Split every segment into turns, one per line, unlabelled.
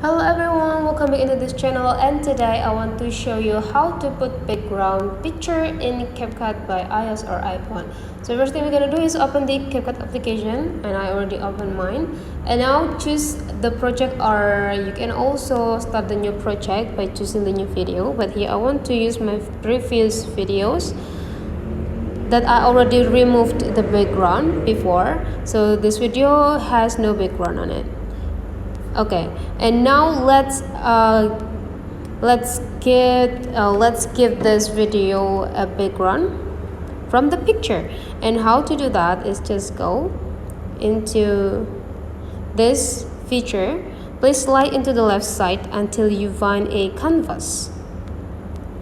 Hello everyone, welcome back into this channel, and today I want to show you how to put background picture in Capcut by iOS or iPhone. So first thing we're gonna do is open the Capcut application, and I already opened mine. And now choose the project, or you can also start the new project by choosing the new video. But here I want to use my previous videos that I already removed the background before. So this video has no background on it. Okay, and now let's give this video a background from the picture. And how to do that is just go into this feature. Please slide into the left side until you find a canvas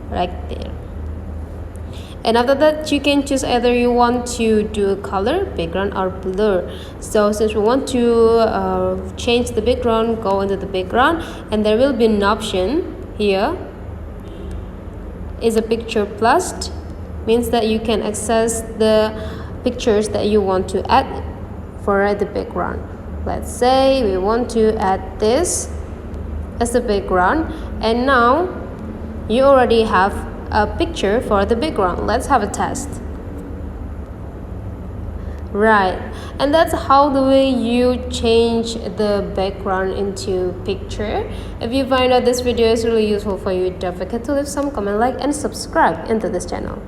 right there. And after that, you can choose either you want to do color, background, or blur. So since we want to change the background, go into the background, and there will be an option here is a picture plus, means that you can access the pictures that you want to add for the background. Let's say we want to add this as the background, and now you already have a picture for the background. Let's have a test. Right, and that's how the way you change the background into picture. If you find out this video is really useful for you, don't forget to leave some comment, like, and subscribe into this channel.